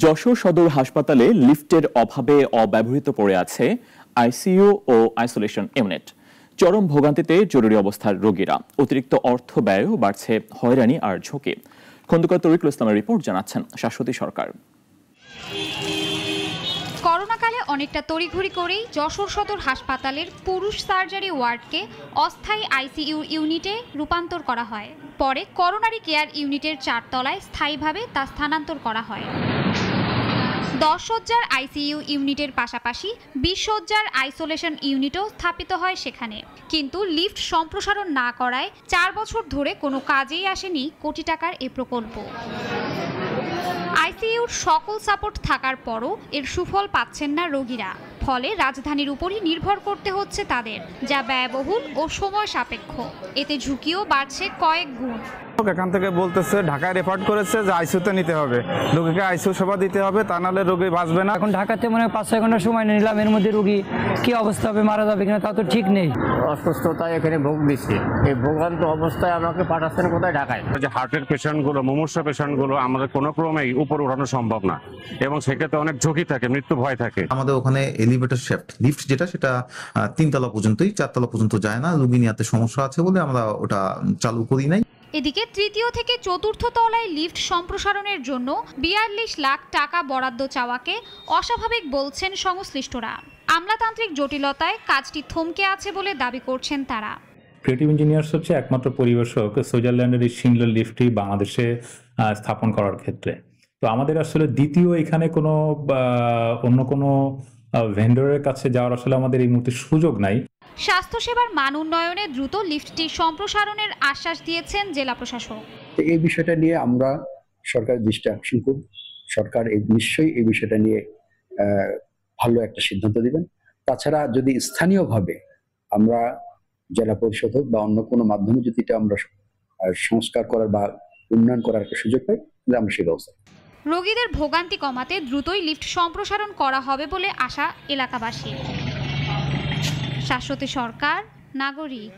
যশোর সদর হাসপাতালে লিফটের অভাবে অব্যবহৃত পড়ে আছে আইসিইউ ও আইসোলেশন ইউনিট। চরম ভোগান্তিতে জরুরি অবস্থার রোগীরা। অতিরিক্ত অর্থ ব্যয়ও বাড়ছে হয়রানি আর ঝুঁকি। খন্দকার তরিকুল ইসলামের রিপোর্ট জানাচ্ছেন শাশ্বতী সরকার। করোনাকালে অনেকটা তড়িঘড়ি করেই যশোর সদর হাসপাতালের পুরুষ সার্জারি ওয়ার্ডকে অস্থায়ী আইসিইউ ইউনিটে রূপান্তর করা হয়। পরে করোনারি কেয়ার ইউনিটের 4 তলায় স্থায়ীভাবে তা স্থানান্তর করা হয়। 10 শয্যার আইসিইউ ইউনিটের পাশাপাশি 20 শয্যার আইসোলেশন ইউনিটও স্থাপিত হয় সেখানে। কিন্তু লিফট সম্প্রসারণ না করায় 4 বছর ধরে কোনো কাজেই আসেনি কোটি টাকার এ প্রকল্প। আইসিইউর সকল সাপোর্ট থাকার পরও এর সুফল পাচ্ছেন না রোগীরা। ফলে রাজধানীর উপরই নির্ভর করতে হচ্ছে তাদের, যা ব্যয়বহুল ও সময় সাপেক্ষ। এতে ঝুঁকিও বাড়ছে কয়েক গুণ। এখান থেকে বলতেছে ঢাকায় রেফার করেছে যে আইসিইউতে নিতে হবে, রোগীকে আইসিইউ সেবা দিতে হবে, তা নাহলে রোগী বাঁচবে না। এখন ঢাকাতে মনে হয় 5-6 ঘন্টা সময় নিলাম, এর মধ্যে রোগী কি অবস্থা হবে, মারা যাবে কিনা তা তো ঠিক নেই। অসুস্থতায় এখানে ভোগ দিচ্ছি, এই ভোগান্ত অবস্থায় আমাকে পাঠাচ্ছেন কোথায়? ঢাকায়। যে হার্টের পেশেন্টগুলো, মুমূর্ষু পেশেন্টগুলো আমাদের কোনো ক্রমেই উপর উঠানো সম্ভব না, এবং সেক্ষেত্রে অনেক ঝুঁকি থাকে, মৃত্যু ভয় থাকে। আমাদের ওখানে এলিভেটর শেফট লিফট যেটা, সেটা 3 তলা পর্যন্তই, 4 তলা পর্যন্ত যায় না। রোগী নিয়ে সমস্যা আছে বলে আমরা ওটা চালু করি নাই। এদিকে তৃতীয় থেকে চতুর্থ তলায় লিফট সম্প্রসারণের জন্য 42 লাখ টাকা বরাদ্দ চাওয়াকে অস্বাভাবিক বলছেন সংশ্লিষ্টরা। আমলাতান্ত্রিক জটিলতায় কাজটি থমকে আছে বলে দাবি করছেন তারা। ক্রিয়েটিভ ইঞ্জিনিয়ার্স হচ্ছে একমাত্র পরিবেশক সুইজারল্যান্ডের এই শিনলার লিফটটি বাংলাদেশে স্থাপন করার ক্ষেত্রে। তো আমাদের আসলে দ্বিতীয় এখানে কোনো অন্য কোনো ভেন্ডরের কাছে যাওয়ার আসলে আমাদের এই মুহূর্তে সুযোগ নাই। স্বাস্থ্যসেবার মান উন্নয়নে দ্রুত লিফটটি সম্প্রসারণের আশ্বাস দিয়েছেন জেলা প্রশাসক। এই বিষয়টা নিয়ে আমরা সরকার দৃষ্টি আকর্ষণ করব। সরকার নিশ্চয়ই এই বিষয়টা নিয়ে ভালো একটা সিদ্ধান্ত দিবেন। তাছাড়া যদি স্থানীয়ভাবে আমরা জেলা পরিষদ হোক বা অন্য কোনো মাধ্যমে যদি এটা আমরা সংস্কার করার বা উন্নয়ন করার একটা সুযোগ পাই, তাহলে আমরা সেই ব্যবস্থা। রোগীদের ভোগান্তি কমাতে দ্রুতই লিফট সম্প্রসারণ করা হবে বলে আশা এলাকাবাসীর। শাশ্বতী সরকার, নাগরিক।